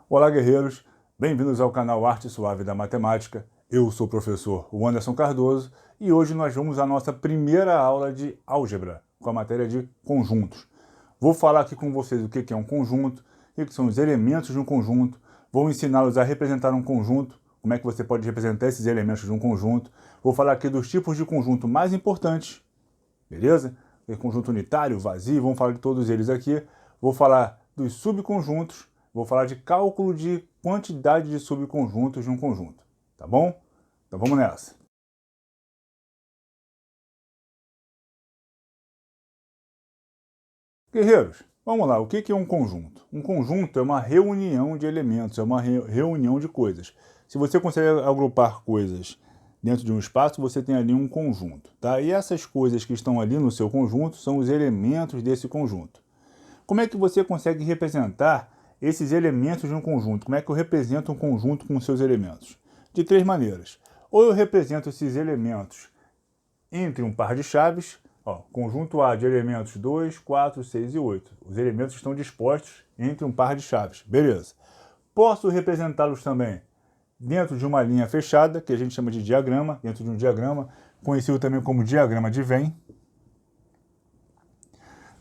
Olá, guerreiros! Bem-vindos ao canal Arte Suave da Matemática. Eu sou o professor Anderson Cardoso e hoje nós vamos à nossa primeira aula de álgebra, com a matéria de conjuntos. Vou falar aqui com vocês o que é um conjunto, o que são os elementos de um conjunto, vou ensiná-los a representar um conjunto, como é que você pode representar esses elementos de um conjunto, vou falar aqui dos tipos de conjunto mais importantes, beleza? Conjunto unitário, vazio, vamos falar de todos eles aqui. Vou falar dos subconjuntos, vou falar de cálculo de quantidade de subconjuntos de um conjunto, tá bom? Então vamos nessa. Guerreiros, vamos lá, o que é um conjunto? Um conjunto é uma reunião de elementos, é uma reunião de coisas. Se você consegue agrupar coisas dentro de um espaço, você tem ali um conjunto, tá? E essas coisas que estão ali no seu conjunto são os elementos desse conjunto. Como é que você consegue representar esses elementos de um conjunto? Como é que eu represento um conjunto com seus elementos? De três maneiras. Ou eu represento esses elementos entre um par de chaves, ó, conjunto A de elementos 2, 4, 6 e 8. Os elementos estão dispostos entre um par de chaves, beleza. Posso representá-los também dentro de uma linha fechada, que a gente chama de diagrama, dentro de um diagrama, conhecido também como diagrama de Venn,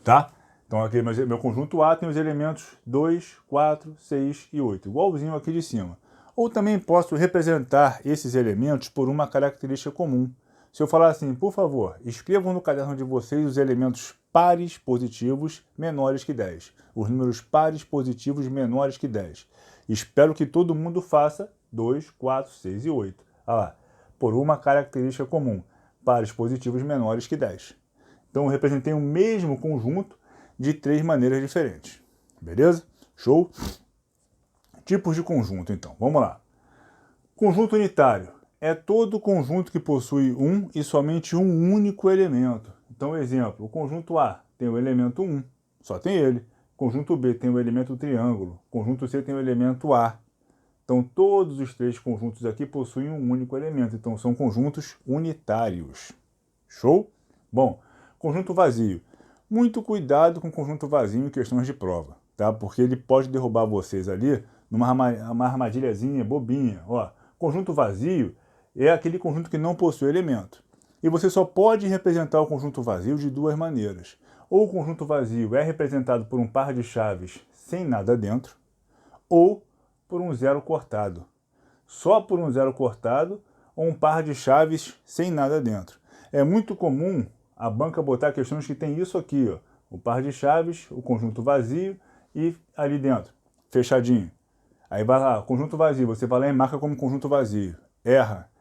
tá? Então aqui meu conjunto A tem os elementos 2, 4, 6 e 8, igualzinho aqui de cima. Ou também posso representar esses elementos por uma característica comum. Se eu falar assim, por favor, escrevam no caderno de vocês os elementos pares positivos menores que 10. Os números pares positivos menores que 10. Espero que todo mundo faça 2, 4, 6 e 8. Olha lá, por uma característica comum, pares positivos menores que 10. Então eu representei o mesmo conjunto de três maneiras diferentes. Beleza? Show? Tipos de conjunto, então. Vamos lá. Conjunto unitário é todo conjunto que possui um e somente um único elemento. Então, exemplo, o conjunto A tem o elemento 1, só tem ele. O conjunto B tem o elemento triângulo. O conjunto C tem o elemento A. Então, todos os três conjuntos aqui possuem um único elemento. Então, são conjuntos unitários. Show? Bom, conjunto vazio. Muito cuidado com o conjunto vazio em questões de prova, tá? Porque ele pode derrubar vocês ali numa armadilhazinha bobinha. Ó, conjunto vazio é aquele conjunto que não possui elemento. E você só pode representar o conjunto vazio de duas maneiras. Ou o conjunto vazio é representado por um par de chaves sem nada dentro, ou por um zero cortado. Só por um zero cortado ou um par de chaves sem nada dentro. É muito comum a banca botar questões que tem isso aqui, ó, o par de chaves, o conjunto vazio e ali dentro, fechadinho. Aí vai lá, conjunto vazio, você vai lá e marca como conjunto vazio. Erra.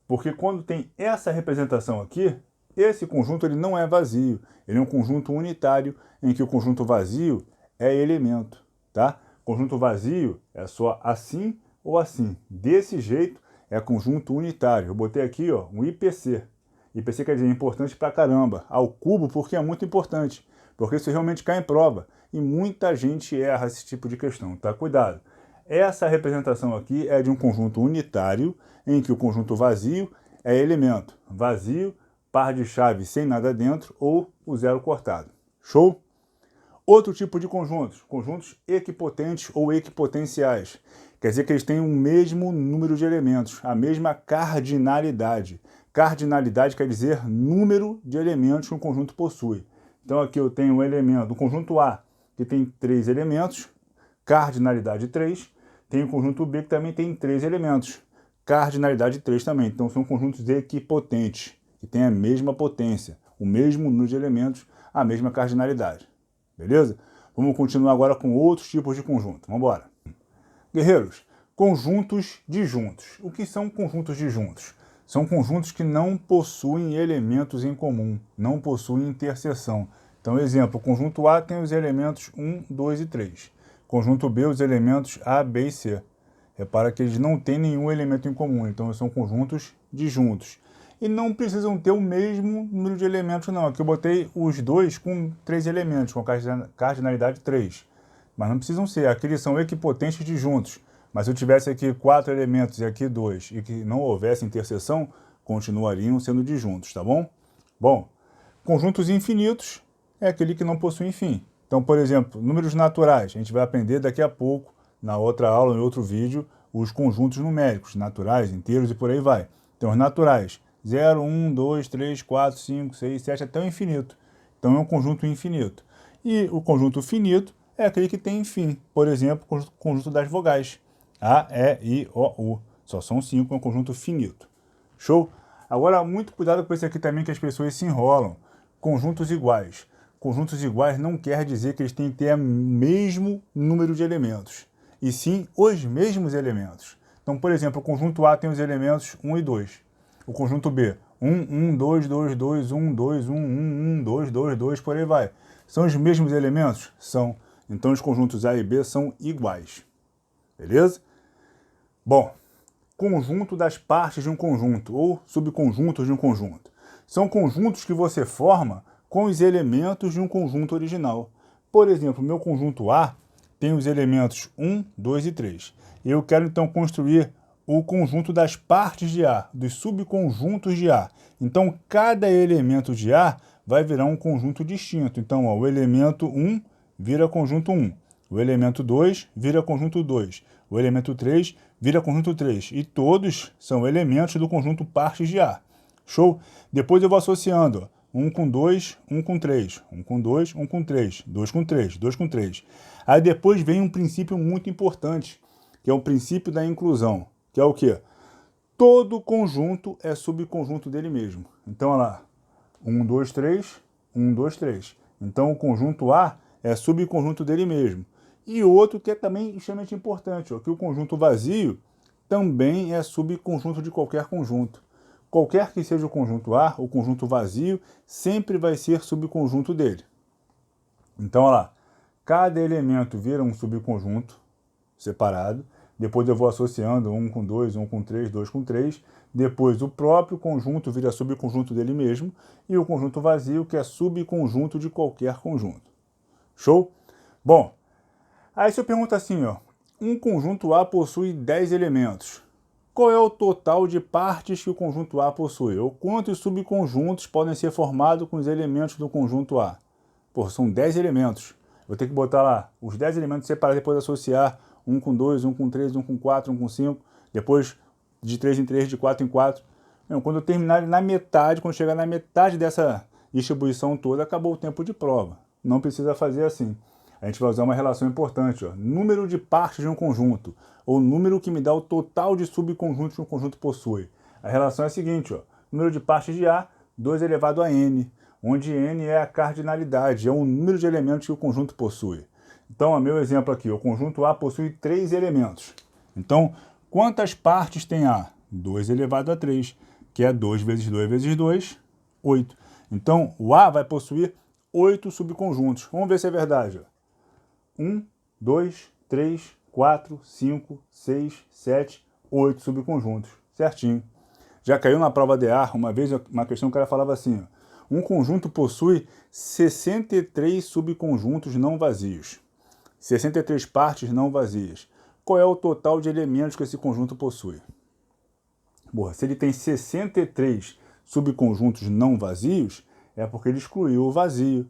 Porque quando tem essa representação aqui, esse conjunto ele não é vazio. Ele é um conjunto unitário em que o conjunto vazio é elemento, tá? Conjunto vazio é só assim ou assim. Desse jeito é conjunto unitário. Eu botei aqui, ó, um IPC. IPC quer dizer importante pra caramba. Ao cubo porque é muito importante. Porque isso realmente cai em prova. E muita gente erra esse tipo de questão, tá? Cuidado. Essa representação aqui é de um conjunto unitário, em que o conjunto vazio é elemento. Vazio, par de chaves sem nada dentro ou o zero cortado. Show? Outro tipo de conjuntos, conjuntos equipotentes ou equipotenciais. Quer dizer que eles têm o mesmo número de elementos, a mesma cardinalidade. Cardinalidade quer dizer número de elementos que um conjunto possui. Então aqui eu tenho um elemento, o conjunto A, que tem 3 elementos, cardinalidade 3. Tem o conjunto B, que também tem 3 elementos, cardinalidade 3 também. Então são conjuntos equipotentes, que têm a mesma potência, o mesmo número de elementos, a mesma cardinalidade. Beleza? Vamos continuar agora com outros tipos de conjunto. Vamos embora. Guerreiros, conjuntos disjuntos. O que são conjuntos disjuntos? São conjuntos que não possuem elementos em comum, não possuem interseção. Então, exemplo, o conjunto A tem os elementos 1, 2 e 3. Conjunto B, os elementos A, B e C. Repara que eles não têm nenhum elemento em comum, então são conjuntos disjuntos. E não precisam ter o mesmo número de elementos, não. Aqui eu botei os dois com 3 elementos, com cardinalidade 3. Mas não precisam ser, aqui eles são equipotentes disjuntos. Mas se eu tivesse aqui 4 elementos e aqui 2, e que não houvesse interseção, continuariam sendo disjuntos, tá bom? Bom, conjuntos infinitos é aquele que não possui fim. Então, por exemplo, números naturais, a gente vai aprender daqui a pouco na outra aula, em outro vídeo, os conjuntos numéricos, naturais, inteiros e por aí vai. Então, os naturais, 0, 1, 2, 3, 4, 5, 6, 7, até o infinito. Então, é um conjunto infinito. E o conjunto finito é aquele que tem fim. Por exemplo, o conjunto das vogais. A, E, I, O, U. Só são 5, é um conjunto finito. Show? Agora, muito cuidado com esse aqui também, que as pessoas se enrolam. Conjuntos iguais. Conjuntos iguais não quer dizer que eles têm que ter o mesmo número de elementos, e sim os mesmos elementos. Então, por exemplo, o conjunto A tem os elementos 1 e 2. O conjunto B, 1, 1, 2, 2, 2, 1, 2, 1, 1, 1, 2, 2, 2, por aí vai. São os mesmos elementos? São. Então, os conjuntos A e B são iguais. Beleza? Bom, conjunto das partes de um conjunto, ou subconjuntos de um conjunto. São conjuntos que você forma com os elementos de um conjunto original. Por exemplo, meu conjunto A tem os elementos 1, 2 e 3. Eu quero então construir o conjunto das partes de A, dos subconjuntos de A. Então, cada elemento de A vai virar um conjunto distinto. Então, ó, o elemento 1 vira conjunto 1. O elemento 2 vira conjunto 2. O elemento 3 vira conjunto 3. E todos são elementos do conjunto partes de A. Show? Depois eu vou associando, ó. 1 com 2, 1 com 3. 1 com 2, 1 com 3. 2 com 3, 2 com 3. Aí depois vem um princípio muito importante, que é o princípio da inclusão. Que é o quê? Todo conjunto é subconjunto dele mesmo. Então, olha lá. 1, 2, 3, 1, 2, 3. Então, o conjunto A é subconjunto dele mesmo. E outro que é também extremamente importante, ó, que o conjunto vazio também é subconjunto de qualquer conjunto. Qualquer que seja o conjunto A, o conjunto vazio sempre vai ser subconjunto dele. Então, olha lá. Cada elemento vira um subconjunto separado. Depois eu vou associando 1 com 2, 1 com 3, 2 com 3. Depois o próprio conjunto vira subconjunto dele mesmo. E o conjunto vazio, que é subconjunto de qualquer conjunto. Show? Bom, aí se eu pergunto assim, ó, um conjunto A possui 10 elementos. Qual é o total de partes que o conjunto A possui? Ou quantos subconjuntos podem ser formados com os elementos do conjunto A? Pô, são 10 elementos. Vou ter que botar lá os 10 elementos separados, depois associar 1 com 2, 1 com 3, 1 com 4, 1 com 5, depois de 3 em 3, de 4 em 4. Então, quando eu terminar na metade, quando chegar na metade dessa distribuição toda, acabou o tempo de prova. Não precisa fazer assim. A gente vai usar uma relação importante, ó. Número de partes de um conjunto, ou número que me dá o total de subconjuntos que um conjunto possui. A relação é a seguinte, ó. Número de partes de A, 2 elevado a n, onde n é a cardinalidade, é o número de elementos que o conjunto possui. Então, ó, meu exemplo aqui, o conjunto A possui 3 elementos. Então, quantas partes tem A? 2 elevado a 3, que é 2 vezes 2 vezes 2, 8. Então, o A vai possuir 8 subconjuntos. Vamos ver se é verdade, ó. 1, 2, 3, 4, 5, 6, 7, 8 subconjuntos. Certinho. Já caiu na prova de ar, uma vez uma questão que o cara falava assim, ó, um conjunto possui 63 subconjuntos não vazios. 63 partes não vazias. Qual é o total de elementos que esse conjunto possui? Porra, se ele tem 63 subconjuntos não vazios, é porque ele excluiu o vazio.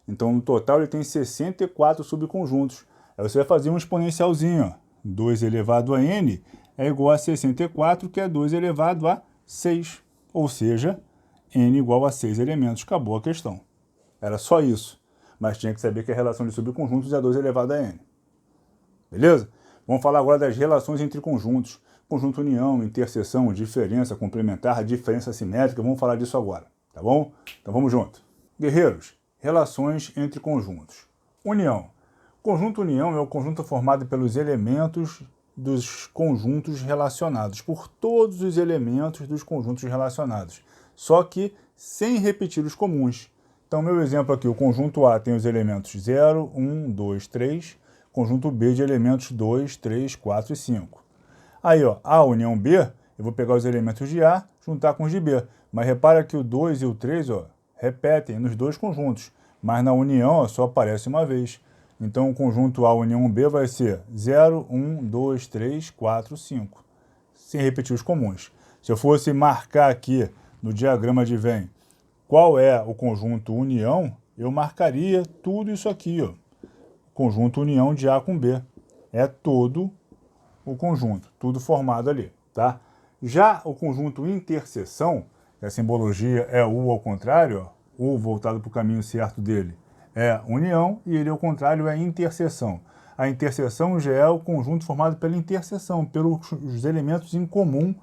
Então, no total, ele tem 64 subconjuntos. Aí você vai fazer um exponencialzinho, ó. 2 elevado a n é igual a 64, que é 2 elevado a 6. Ou seja, n igual a 6 elementos. Acabou a questão. Era só isso. Mas tinha que saber que a relação de subconjuntos é 2 elevado a n. Beleza? Vamos falar agora das relações entre conjuntos. Conjunto união, interseção, diferença complementar, diferença simétrica. Vamos falar disso agora, tá bom? Então vamos junto. Guerreiros, relações entre conjuntos. União. Conjunto união é o conjunto formado pelos elementos dos conjuntos relacionados, por todos os elementos dos conjuntos relacionados, só que sem repetir os comuns. Então, meu exemplo aqui, o conjunto A tem os elementos 0, 1, 2, 3, conjunto B de elementos 2, 3, 4 e 5. Aí, ó, A união B, eu vou pegar os elementos de A, juntar com os de B. Mas repara que o 2 e o 3, ó, repetem nos dois conjuntos, mas na união, ó, só aparece uma vez. Então, o conjunto A união B vai ser 0, 1, 2, 3, 4, 5, sem repetir os comuns. Se eu fosse marcar aqui no diagrama de Venn qual é o conjunto união, eu marcaria tudo isso aqui, ó. Conjunto união de A com B. é todo o conjunto, tudo formado ali, tá? Já o conjunto interseção, que a simbologia é U ao contrário, ó, U voltado para o caminho certo dele é união e ele ao contrário é interseção. A interseção já é o conjunto formado pela interseção, pelos elementos em comum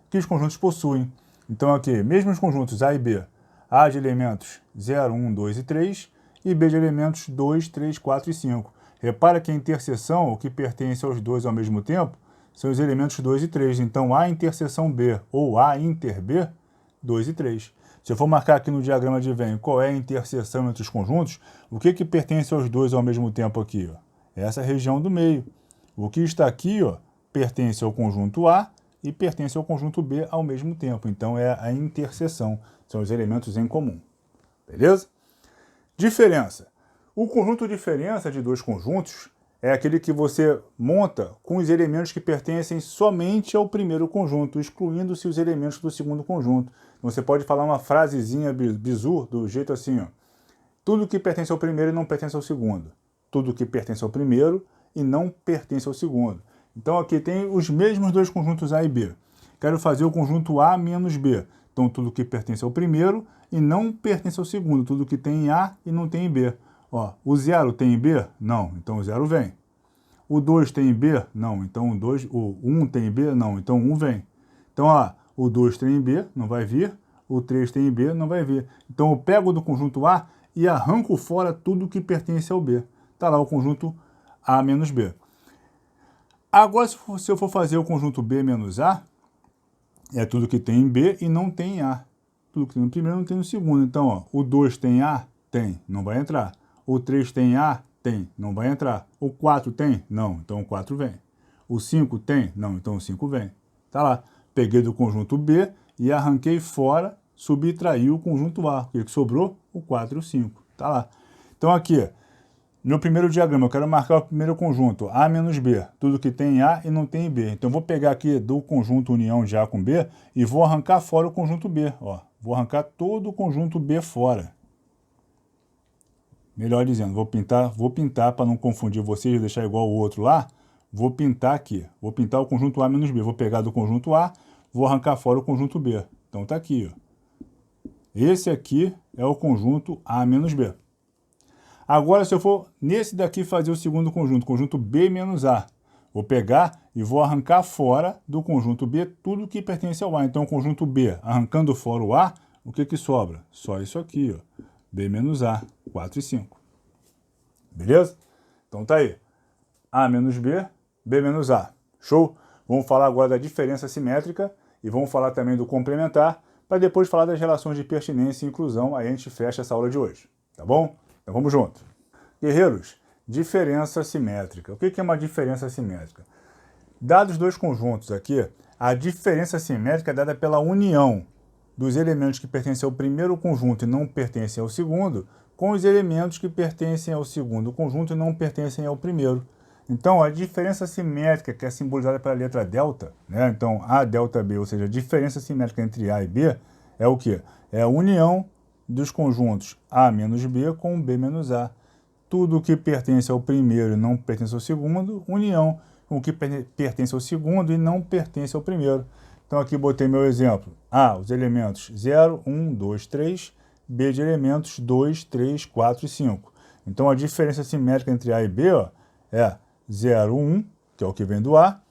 que os conjuntos possuem. Então aqui, mesmo os conjuntos A e B, A de elementos 0, 1, 2 e 3 e B de elementos 2, 3, 4 e 5. Repara que a interseção, o que pertence aos dois ao mesmo tempo, são os elementos 2 e 3. Então A interseção B ou A inter B, 2 e 3. Se eu for marcar aqui no diagrama de Venn qual é a interseção entre os conjuntos, o que pertence aos dois ao mesmo tempo aqui? Ó? Essa região do meio. O que está aqui ó, pertence ao conjunto A e pertence ao conjunto B ao mesmo tempo. Então é a interseção, são os elementos em comum. Beleza? Diferença. O conjunto diferença de dois conjuntos é aquele que você monta com os elementos que pertencem somente ao primeiro conjunto, excluindo-se os elementos do segundo conjunto. Você pode falar uma frasezinha bizu do jeito assim, ó. Tudo que pertence ao primeiro e não pertence ao segundo. Tudo que pertence ao primeiro e não pertence ao segundo. Então aqui tem os mesmos dois conjuntos A e B. Quero fazer o conjunto A menos B. Então tudo que pertence ao primeiro e não pertence ao segundo. Tudo que tem em A e não tem em B. Ó, o 0 tem em B? Não, então o 0 vem. O 2 tem em B? Não, então o 1 tem em B? Não, então o 1 vem. Então, ó, o 2 tem em B, não vai vir. O 3 tem em B, não vai vir. Então eu pego do conjunto A e arranco fora tudo que pertence ao B. Está lá o conjunto A menos B. Agora, se eu for fazer o conjunto B menos A, é tudo que tem em B e não tem em A. Tudo que tem no primeiro não tem no segundo. Então, ó, o 2 tem A? Tem, não vai entrar. O 3 tem A? Tem, não vai entrar. O 4 tem? Não, então o 4 vem. O 5 tem? Não, então o 5 vem. Tá lá. Peguei do conjunto B e arranquei fora, subtraí o conjunto A. O que sobrou? O 4 e o 5. Tá lá. Então aqui, no primeiro diagrama, eu quero marcar o primeiro conjunto, A menos B. Tudo que tem em A e não tem em B. Então eu vou pegar aqui do conjunto união de A com B e vou arrancar fora o conjunto B. Ó, vou arrancar todo o conjunto B fora. Melhor dizendo, vou pintar para não confundir vocês e deixar igual o outro lá. Vou pintar aqui, vou pintar o conjunto A menos B. Vou pegar do conjunto A, vou arrancar fora o conjunto B. Então tá aqui, ó. Esse aqui é o conjunto A menos B. Agora, se eu for nesse daqui fazer o segundo conjunto B menos A, vou pegar e vou arrancar fora do conjunto B tudo que pertence ao A. Então, o conjunto B, arrancando fora o A, o que sobra? Só isso aqui, ó. B menos A, 4 e 5. Beleza? Então tá aí. A menos B, B menos A. Show? Vamos falar agora da diferença simétrica e vamos falar também do complementar, para depois falar das relações de pertinência e inclusão. Aí a gente fecha essa aula de hoje. Tá bom? Então vamos junto. Guerreiros, diferença simétrica. O que é uma diferença simétrica? Dados dois conjuntos aqui, a diferença simétrica é dada pela união dos elementos que pertencem ao primeiro conjunto e não pertencem ao segundo, com os elementos que pertencem ao segundo conjunto e não pertencem ao primeiro. Então, a diferença simétrica, que é simbolizada pela letra delta, né? Então, A delta B, ou seja, a diferença simétrica entre A e B, é o quê? É a união dos conjuntos A menos B com B menos A. Tudo que pertence ao primeiro e não pertence ao segundo, união com o que pertence ao segundo e não pertence ao primeiro. Então aqui botei meu exemplo. A, os elementos 0, 1, 2, 3. B de elementos 2, 3, 4 e 5. Então a diferença simétrica entre A e B ó, é 0, 1, que é o que vem do A,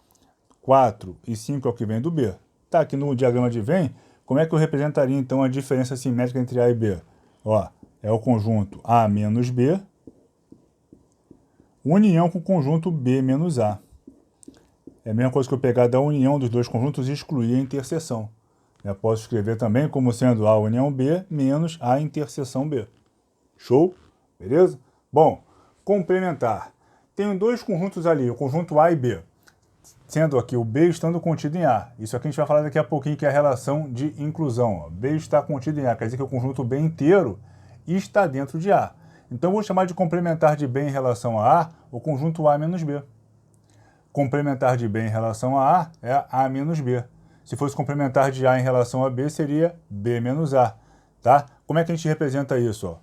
4 e 5 é o que vem do B. Tá aqui no diagrama de Venn, como é que eu representaria então a diferença simétrica entre A e B? Ó, é o conjunto A menos B, união com o conjunto B menos A. É a mesma coisa que eu pegar da união dos dois conjuntos e excluir a interseção. Eu posso escrever também como sendo A união B menos A interseção B. Show? Beleza? Bom, complementar. Tenho dois conjuntos ali, o conjunto A e B. Sendo aqui o B estando contido em A. Isso aqui a gente vai falar daqui a pouquinho, que é a relação de inclusão. Ó. B está contido em A, quer dizer que o conjunto B inteiro está dentro de A. Então eu vou chamar de complementar de B em relação a A o conjunto A menos B. Complementar de B em relação a A é A menos B. Se fosse complementar de A em relação a B, seria B menos A. Tá? Como é que a gente representa isso? Ó?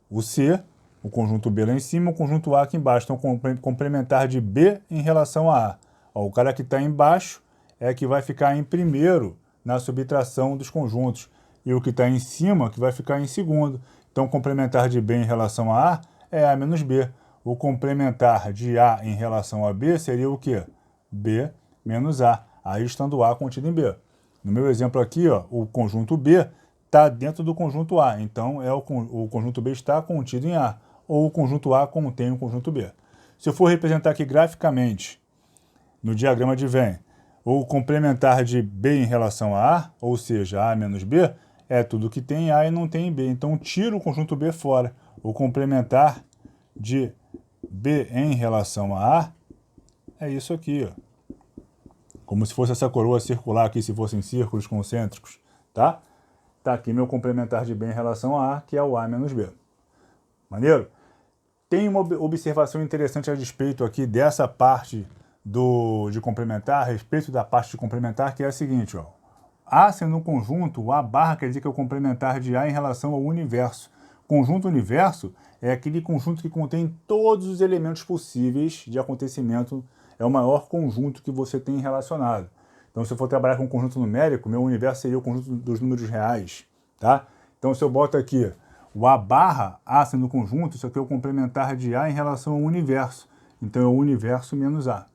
O C O conjunto B lá em cima, o conjunto A aqui embaixo. Então, complementar de B em relação a A. Ó, o cara que está embaixo é que vai ficar em primeiro na subtração dos conjuntos. E o que está em cima que vai ficar em segundo. Então, complementar de B em relação a A é A menos B. O complementar de A em relação a B seria o quê? B menos A. Aí estando A contido em B. No meu exemplo aqui, ó, o conjunto B está dentro do conjunto A. Então, o conjunto B está contido em A. Ou o conjunto A contém o conjunto B. Se eu for representar aqui graficamente, no diagrama de Venn, o complementar de B em relação a A, ou seja, A menos B, é tudo que tem em A e não tem em B. Então, tiro o conjunto B fora. O complementar de B em relação a A é isso aqui, ó. Como se fosse essa coroa circular aqui, se fossem círculos concêntricos, tá? Tá aqui meu complementar de B em relação a A, que é o A menos B. Maneiro? Tem uma observação interessante a respeito aqui dessa parte de complementar, a respeito da parte de complementar, que é a seguinte, ó. A sendo um conjunto, o A barra quer dizer que é o complementar de A em relação ao universo. Conjunto universo é aquele conjunto que contém todos os elementos possíveis de acontecimento, é o maior conjunto que você tem relacionado. Então, se eu for trabalhar com um conjunto numérico, meu universo seria o conjunto dos números reais, tá? Então, se eu boto aqui o A barra, A sendo conjunto, isso aqui é o complementar de A em relação ao universo. Então, é o universo menos A.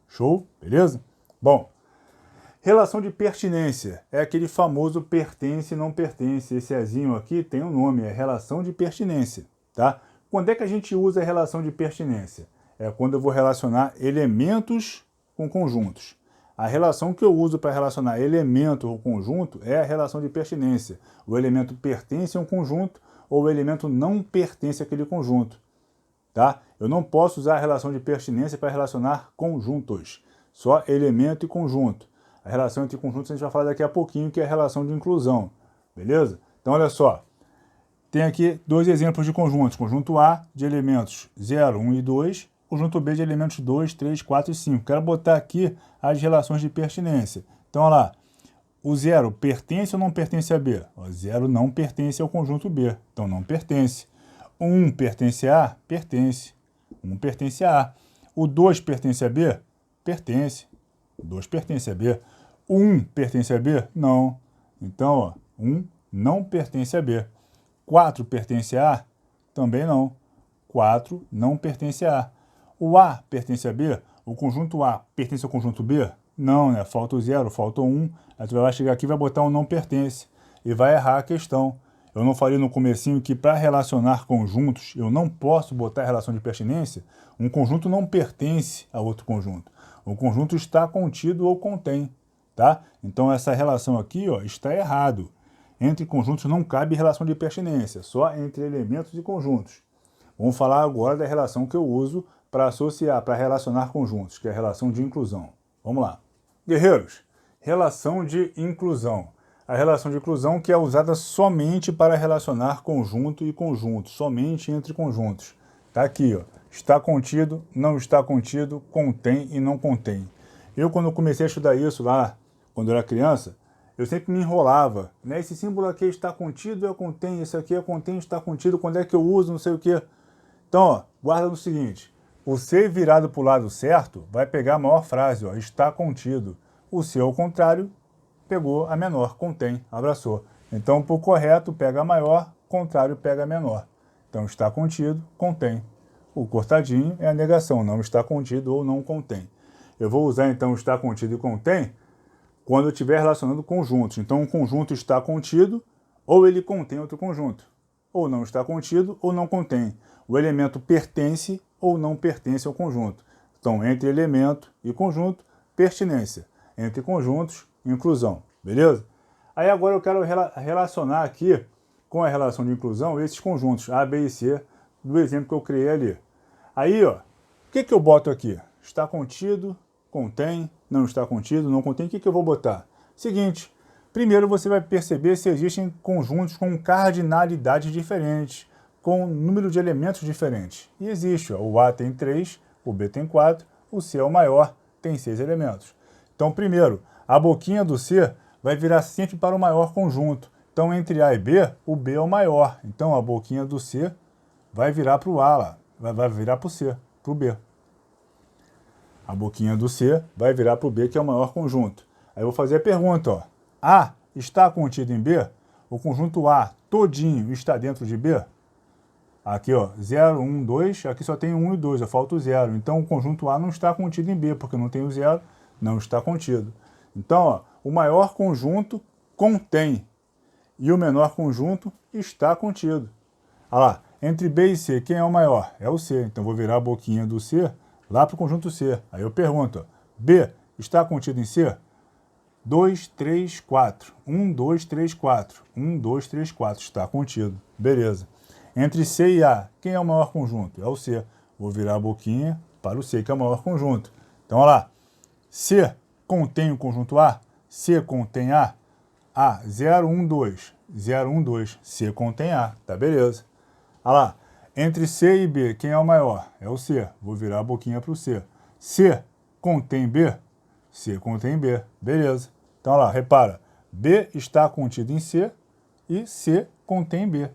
Show? Beleza? Bom, relação de pertinência é aquele famoso pertence e não pertence. Esse Ezinho aqui tem um nome, é relação de pertinência, tá? Quando é que a gente usa a relação de pertinência? É quando eu vou relacionar elementos com conjuntos. A relação que eu uso para relacionar elemento ou conjunto é a relação de pertinência. O elemento pertence a um conjunto ou o elemento não pertence àquele conjunto, tá? Eu não posso usar a relação de pertinência para relacionar conjuntos, só elemento e conjunto. A relação entre conjuntos a gente vai falar daqui a pouquinho, que é a relação de inclusão, beleza? Então, olha só, tem aqui dois exemplos de conjuntos. Conjunto A de elementos 0, 1 e 2, conjunto B de elementos 2, 3, 4 e 5. Quero botar aqui as relações de pertinência. Então, olha lá, o 0 pertence ou não pertence a B? O 0 não pertence ao conjunto B, então não pertence. O 1 pertence a A? Pertence. 1 pertence a A. O 2 pertence a B? Pertence. O 2 pertence a B. O 1 pertence a B? Não. Então, ó, 1 não pertence a B. 4 pertence a A? Também não. 4 não pertence a A. O A pertence a B? O conjunto A pertence ao conjunto B? Não, né? Falta o 0, falta o 1. Aí tu vai chegar aqui e vai botar um não pertence. E vai errar a questão. Eu não falei no comecinho que para relacionar conjuntos eu não posso botar a relação de pertinência? Um conjunto não pertence a outro conjunto. O conjunto está contido ou contém, tá? Então essa relação aqui, ó, está errado. Entre conjuntos não cabe relação de pertinência, só entre elementos e conjuntos. Vamos falar agora da relação que eu uso para associar, para relacionar conjuntos, que é a relação de inclusão. Vamos lá. Guerreiros, relação de inclusão. A relação de inclusão que é usada somente para relacionar conjunto e conjunto, somente entre conjuntos. Tá aqui, ó. Está contido, não está contido, contém e não contém. Eu, quando comecei a estudar isso lá, quando eu era criança, eu sempre me enrolava, né? Esse símbolo aqui está contido, é contém, esse aqui é contém, está contido, quando é que eu uso, não sei o quê. Então, ó, guarda no seguinte, o C virado para o lado certo vai pegar a maior frase, ó, está contido. O C, ao contrário, pegou a menor, contém, abraçou. Então, por correto, pega a maior, contrário, pega a menor. Então, está contido, contém. O cortadinho é a negação, não está contido ou não contém. Eu vou usar, então, está contido e contém quando eu estiver relacionando conjuntos. Então, um conjunto está contido ou ele contém outro conjunto. Ou não está contido ou não contém. O elemento pertence ou não pertence ao conjunto. Então, entre elemento e conjunto, pertinência. Entre conjuntos, inclusão. Beleza? Aí agora eu quero relacionar aqui com a relação de inclusão esses conjuntos A, B e C do exemplo que eu criei ali. Aí, ó, o que eu boto aqui? Está contido, contém, não está contido, não contém. O que eu vou botar? Seguinte, primeiro você vai perceber se existem conjuntos com cardinalidades diferentes, com número de elementos diferentes. E existe, ó, o A tem 3, o B tem 4, o C é o maior, tem 6 elementos. Então, primeiro, a boquinha do C vai virar sempre para o maior conjunto. Então, entre A e B, o B é o maior. Então, a boquinha do C vai virar para o A lá, vai virar para o C, para o B. A boquinha do C vai virar para o B, que é o maior conjunto. Aí eu vou fazer a pergunta, ó. A está contido em B? O conjunto A todinho está dentro de B? Aqui, ó, 0, 1, 2, aqui só tem 1 e 2, falta o 0. Então, o conjunto A não está contido em B, porque não tem o 0, não está contido. Então, ó, o maior conjunto contém e o menor conjunto está contido. Olha lá, entre B e C, quem é o maior? É o C. Então, vou virar a boquinha do C lá para o conjunto C. Aí eu pergunto, ó, B está contido em C? 2, 3, 4. 1, 2, 3, 4. 1, 2, 3, 4. Está contido. Beleza. Entre C e A, quem é o maior conjunto? É o C. Vou virar a boquinha para o C, que é o maior conjunto. Então, olha lá. C contém o conjunto A? C contém A? A, 0, 1, 2. 0, 1, 2. C contém A. Tá, beleza. Olha lá. Entre C e B, quem é o maior? É o C. Vou virar a boquinha para o C. C contém B? C contém B. Beleza. Então, olha lá, repara. B está contido em C e C contém B.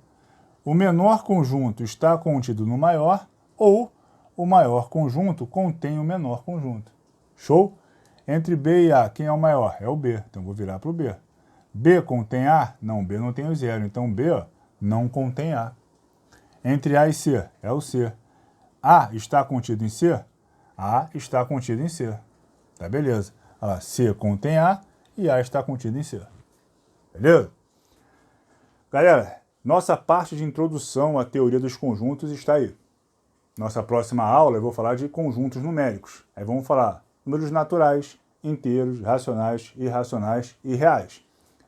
O menor conjunto está contido no maior ou o maior conjunto contém o menor conjunto. Show? Entre B e A, quem é o maior? É o B. Então, vou virar para o B. B contém A? Não, B não tem o 0. Então, B, ó, não contém A. Entre A e C, é o C. A está contido em C? A está contido em C. Tá, beleza. Olha lá, C contém A e A está contido em C. Beleza? Galera, nossa parte de introdução à teoria dos conjuntos está aí. Nossa próxima aula eu vou falar de conjuntos numéricos. Aí vamos falar números naturais, inteiros, racionais, irracionais e reais.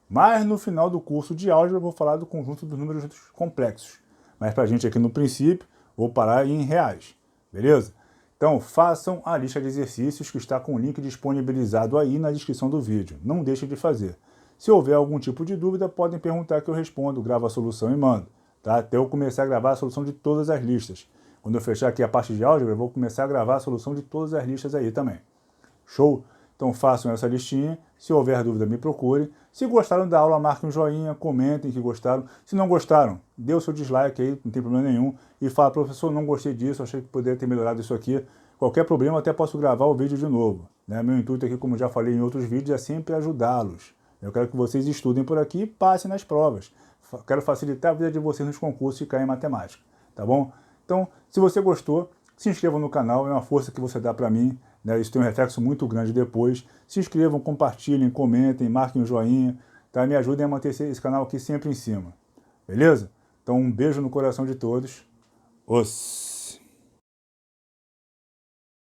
Mas no final do curso de álgebra eu vou falar do conjunto dos números complexos. Mas para a gente aqui no princípio, vou parar em reais. Beleza? Então façam a lista de exercícios que está com o link disponibilizado aí na descrição do vídeo. Não deixem de fazer. Se houver algum tipo de dúvida, podem perguntar que eu respondo, gravo a solução e mando. Tá? Até eu começar a gravar a solução de todas as listas. Quando eu fechar aqui a parte de álgebra, eu vou começar a gravar a solução de todas as listas aí também. Show? Então façam essa listinha. Se houver dúvida, me procurem. Se gostaram da aula, marquem um joinha, comentem que gostaram. Se não gostaram, dê o seu dislike aí, não tem problema nenhum. E fala, professor, não gostei disso, achei que poderia ter melhorado isso aqui. Qualquer problema, até posso gravar o vídeo de novo. Né? Meu intuito aqui, como já falei em outros vídeos, é sempre ajudá-los. Eu quero que vocês estudem por aqui e passem nas provas. Quero facilitar a vida de vocês nos concursos e cair em matemática. Tá bom? Então, se você gostou, se inscreva no canal, é uma força que você dá para mim. Né? Isso tem um reflexo muito grande depois. Se inscrevam, compartilhem, comentem, marquem um joinha. Tá? Me ajudem a manter esse canal aqui sempre em cima. Beleza? Então, um beijo no coração de todos. Os